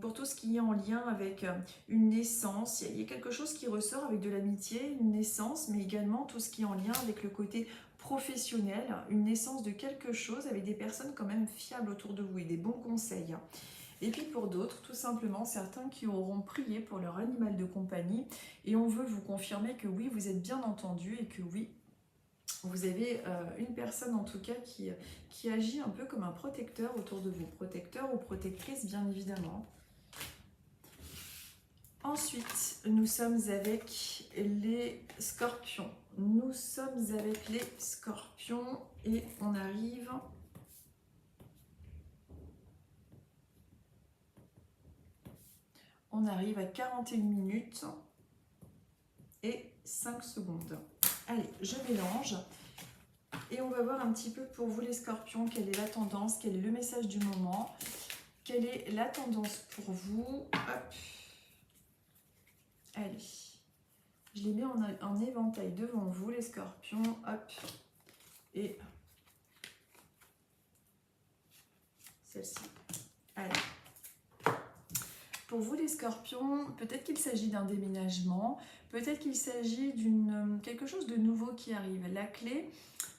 pour tout ce qui est en lien avec une naissance, il y a quelque chose qui ressort avec de l'amitié, une naissance, mais également tout ce qui est en lien avec le côté professionnel, une naissance de quelque chose avec des personnes quand même fiables autour de vous et des bons conseils. Et puis pour d'autres, tout simplement, certains qui auront prié pour leur animal de compagnie et on veut vous confirmer que oui, vous êtes bien entendu et que oui, vous avez une personne en tout cas qui agit un peu comme un protecteur autour de vous, protecteur ou protectrice bien évidemment. Ensuite, nous sommes avec les scorpions. Nous sommes avec les scorpions et on arrive à 41 minutes et 5 secondes. Allez, je mélange. Et on va voir un petit peu pour vous les scorpions, quelle est la tendance, quel est le message du moment, quelle est la tendance pour vous. Hop. Allez, je les mets en éventail devant vous, les scorpions. Hop. Et celle-ci. Allez. Pour vous les scorpions, peut-être qu'il s'agit d'un déménagement, peut-être qu'il s'agit d'une quelque chose de nouveau qui arrive. La clé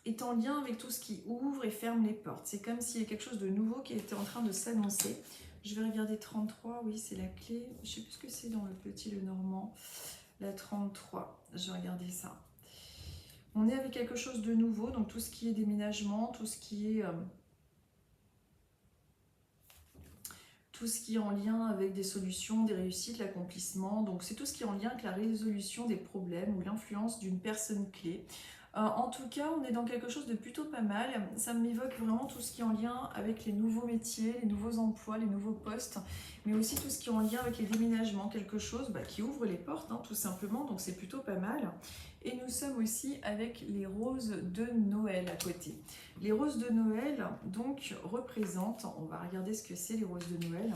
est en lien avec tout ce qui ouvre et ferme les portes. C'est comme s'il y a quelque chose de nouveau qui était en train de s'annoncer. Je vais regarder 33, oui c'est la clé. Je ne sais plus ce que c'est dans le petit, le normand. La 33, je vais regarder ça. On est avec quelque chose de nouveau, donc tout ce qui est déménagement, tout ce qui est en lien avec des solutions, des réussites, l'accomplissement. Donc c'est tout ce qui est en lien avec la résolution des problèmes ou l'influence d'une personne clé. En tout cas, on est dans quelque chose de plutôt pas mal. Ça m'évoque vraiment tout ce qui est en lien avec les nouveaux métiers, les nouveaux emplois, les nouveaux postes, mais aussi tout ce qui est en lien avec les déménagements, quelque chose qui ouvre les portes, hein, tout simplement. Donc c'est plutôt pas mal. Et nous sommes aussi avec les roses de Noël à côté. Les roses de Noël, donc, représentent, on va regarder ce que c'est les roses de Noël.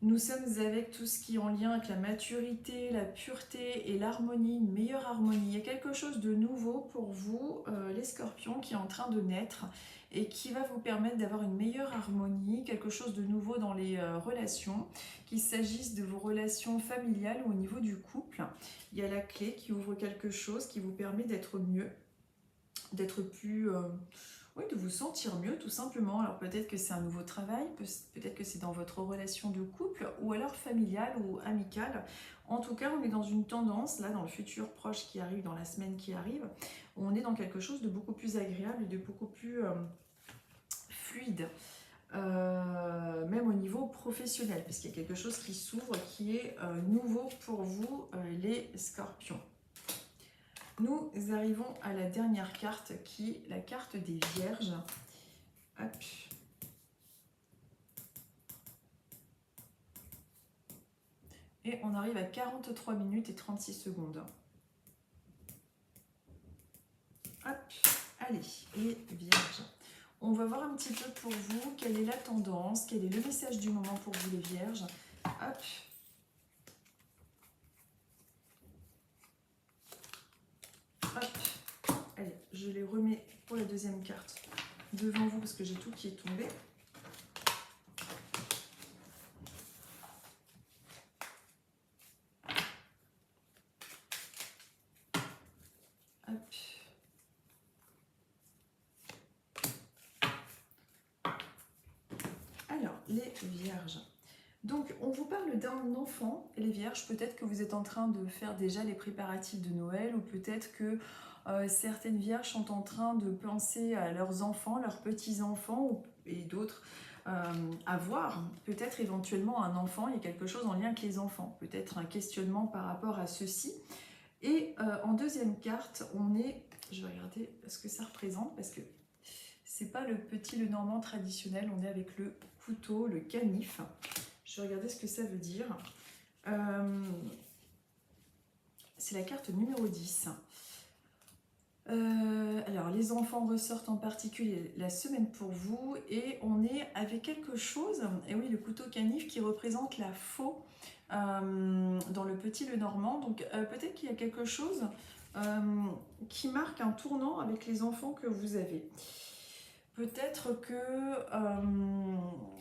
Nous sommes avec tout ce qui est en lien avec la maturité, la pureté et l'harmonie, une meilleure harmonie. Il y a quelque chose de nouveau pour vous, les scorpions, qui est en train de naître et qui va vous permettre d'avoir une meilleure harmonie, quelque chose de nouveau dans les relations, qu'il s'agisse de vos relations familiales ou au niveau du couple. Il y a la clé qui ouvre quelque chose qui vous permet d'être mieux, d'être plus... oui, de vous sentir mieux tout simplement. Alors peut-être que c'est un nouveau travail, peut-être que c'est dans votre relation de couple ou alors familiale ou amicale. En tout cas, on est dans une tendance, là, dans le futur proche qui arrive, dans la semaine qui arrive, où on est dans quelque chose de beaucoup plus agréable et de beaucoup plus fluide. Même au niveau professionnel, parce qu'il y a quelque chose qui s'ouvre, qui est nouveau pour vous, les scorpions. Nous arrivons à la dernière carte qui est la carte des vierges. Hop. Et on arrive à 43 minutes et 36 secondes. Hop, allez, les vierges. On va voir un petit peu pour vous quelle est la tendance, quel est le message du moment pour vous les vierges. Hop. Hop. Allez, je les remets pour la deuxième carte devant vous parce que j'ai tout qui est tombé. Hop. les vierges. Donc, on vous parle d'un enfant, les vierges. Peut-être que vous êtes en train de faire déjà les préparatifs de Noël, ou peut-être que certaines vierges sont en train de penser à leurs enfants, leurs petits-enfants, et d'autres avoir peut-être éventuellement un enfant. Il y a quelque chose en lien avec les enfants, peut-être un questionnement par rapport à ceci. Et en deuxième carte, on est, je vais regarder ce que ça représente, parce que c'est pas le petit Lenormand traditionnel, on est avec le couteau, le canif. Je vais regarder ce que ça veut dire. C'est la carte numéro 10. Alors, les enfants ressortent en particulier la semaine pour vous, et on est avec quelque chose, et oui, le couteau canif qui représente la faux dans le petit Lenormand. Donc, peut-être qu'il y a quelque chose qui marque un tournant avec les enfants que vous avez. Peut-être que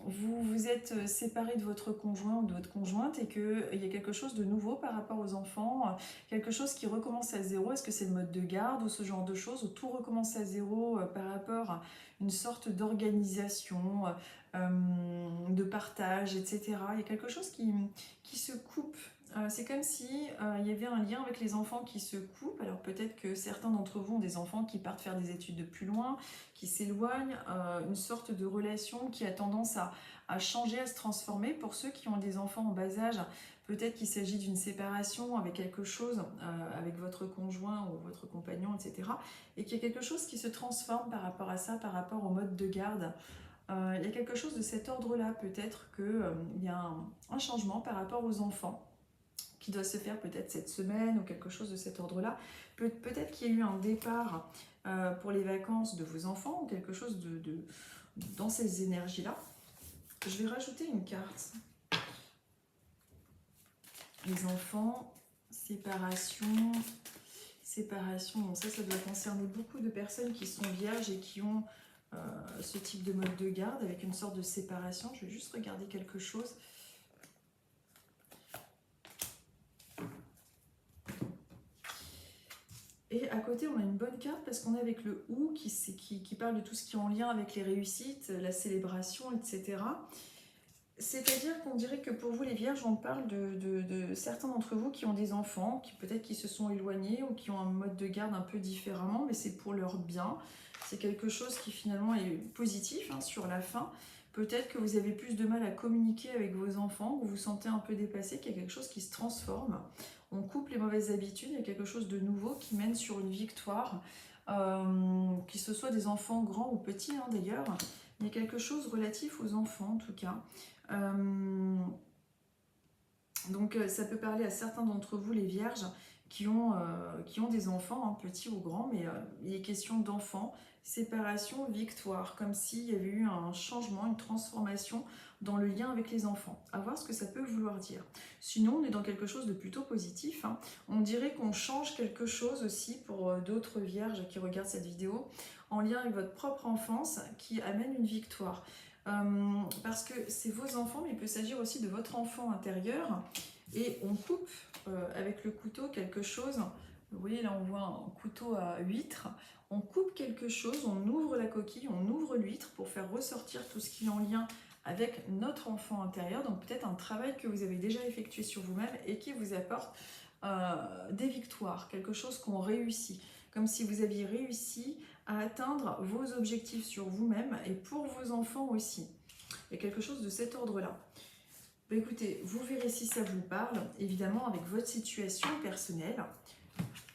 vous vous êtes séparé de votre conjoint ou de votre conjointe et qu'il y a quelque chose de nouveau par rapport aux enfants, quelque chose qui recommence à zéro. Est-ce que c'est le mode de garde ou ce genre de choses, où tout recommence à zéro par rapport à une sorte d'organisation, de partage, etc. Il y a quelque chose qui se coupe. C'est comme si il y avait un lien avec les enfants qui se coupe. Alors peut-être que certains d'entre vous ont des enfants qui partent faire des études de plus loin, qui s'éloignent, une sorte de relation qui a tendance à changer, à se transformer. Pour ceux qui ont des enfants en bas âge, peut-être qu'il s'agit d'une séparation avec quelque chose, avec votre conjoint ou votre compagnon, etc. Et qu'il y a quelque chose qui se transforme par rapport à ça, par rapport au mode de garde. Il y a quelque chose de cet ordre-là. Peut-être qu'il y a un changement par rapport aux enfants qui doit se faire peut-être cette semaine ou quelque chose de cet ordre-là. Peut-être qu'il y a eu un départ pour les vacances de vos enfants ou quelque chose dans ces énergies-là. Je vais rajouter une carte. Les enfants, séparation. Bon, ça doit concerner beaucoup de personnes qui sont vierges et qui ont ce type de mode de garde avec une sorte de séparation. Je vais juste regarder quelque chose. Et à côté, on a une bonne carte parce qu'on est avec le ou qui parle de tout ce qui est en lien avec les réussites, la célébration, etc. C'est-à-dire qu'on dirait que pour vous, les vierges, on parle de certains d'entre vous qui ont des enfants, qui peut-être qui se sont éloignés ou qui ont un mode de garde un peu différemment, mais c'est pour leur bien. C'est quelque chose qui finalement est positif sur la fin. Peut-être que vous avez plus de mal à communiquer avec vos enfants, vous vous sentez un peu dépassé, qu'il y a quelque chose qui se transforme. On coupe les mauvaises habitudes, il y a quelque chose de nouveau qui mène sur une victoire, que ce soit des enfants grands ou petits d'ailleurs. Il y a quelque chose relatif aux enfants en tout cas. Donc ça peut parler à certains d'entre vous, les vierges, qui ont des enfants, petits ou grands, mais il est question d'enfants, séparation, victoire, comme s'il y avait eu un changement, une transformation dans le lien avec les enfants. À voir ce que ça peut vouloir dire. Sinon, on est dans quelque chose de plutôt positif. On dirait qu'on change quelque chose aussi pour d'autres vierges qui regardent cette vidéo, en lien avec votre propre enfance, qui amène une victoire. Parce que c'est vos enfants, mais il peut s'agir aussi de votre enfant intérieur. Et on coupe avec le couteau quelque chose. Vous voyez, là on voit un couteau à huître. On coupe quelque chose, on ouvre la coquille, on ouvre l'huître pour faire ressortir tout ce qui est en lien avec notre enfant intérieur. Donc peut-être un travail que vous avez déjà effectué sur vous-même et qui vous apporte des victoires, quelque chose qu'on réussit. Comme si vous aviez réussi à atteindre vos objectifs sur vous-même et pour vos enfants aussi. Il y a quelque chose de cet ordre-là. Écoutez, vous verrez si ça vous parle, évidemment avec votre situation personnelle.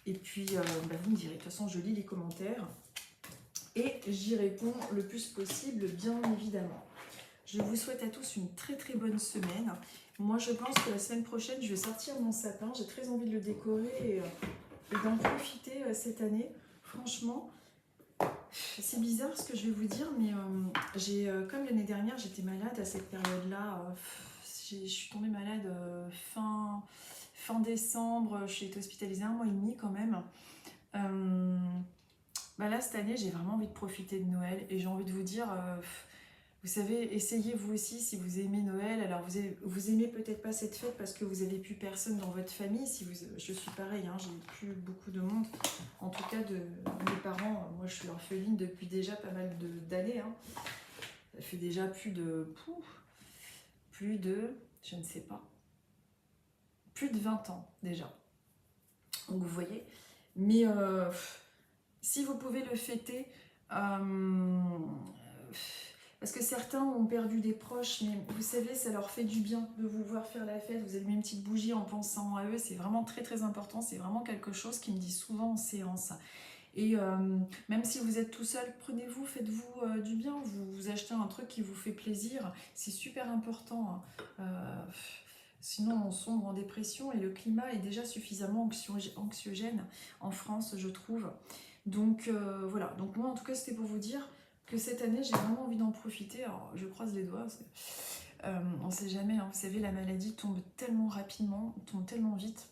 Et puis, vous me direz, de toute façon, je lis les commentaires. Et j'y réponds le plus possible, bien évidemment. Je vous souhaite à tous une très très bonne semaine. Moi, je pense que la semaine prochaine, je vais sortir mon sapin. J'ai très envie de le décorer et d'en profiter cette année. Franchement, c'est bizarre ce que je vais vous dire, mais comme l'année dernière, j'étais malade à cette période-là. Je suis tombée malade fin décembre. J'ai été hospitalisée 1 mois et demi quand même. Là, cette année, j'ai vraiment envie de profiter de Noël. Et j'ai envie de vous dire, vous savez, essayez vous aussi si vous aimez Noël. Alors, vous aimez peut-être pas cette fête parce que vous n'avez plus personne dans votre famille. Je suis pareil, j'ai plus beaucoup de monde. En tout cas, de mes parents, moi je suis orpheline depuis déjà pas mal d'années. Ça fait déjà plus de plus de, je ne sais pas, plus de 20 ans déjà. Donc vous voyez, mais si vous pouvez le fêter, parce que certains ont perdu des proches, mais vous savez, ça leur fait du bien de vous voir faire la fête. Vous allumez une petite bougie en pensant à eux, c'est vraiment très très important, c'est vraiment quelque chose qui me dit souvent en séance. Et même si vous êtes tout seul, prenez-vous, faites-vous du bien, vous achetez un truc qui vous fait plaisir, c'est super important. Sinon on sombre en dépression et le climat est déjà suffisamment anxiogène en France, je trouve. Donc voilà, donc moi en tout cas c'était pour vous dire que cette année j'ai vraiment envie d'en profiter. Alors je croise les doigts, on ne sait jamais, hein. Vous savez, la maladie tombe tellement rapidement, tombe tellement vite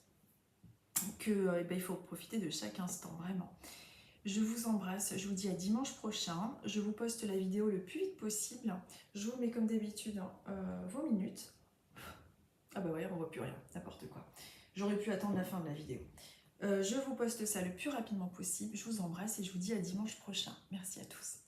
que il faut profiter de chaque instant, vraiment. Je vous embrasse, je vous dis à dimanche prochain. Je vous poste la vidéo le plus vite possible. Je vous mets comme d'habitude vos minutes. Ah bah ouais, on voit plus rien, n'importe quoi. J'aurais pu attendre la fin de la vidéo. Je vous poste ça le plus rapidement possible. Je vous embrasse et je vous dis à dimanche prochain. Merci à tous.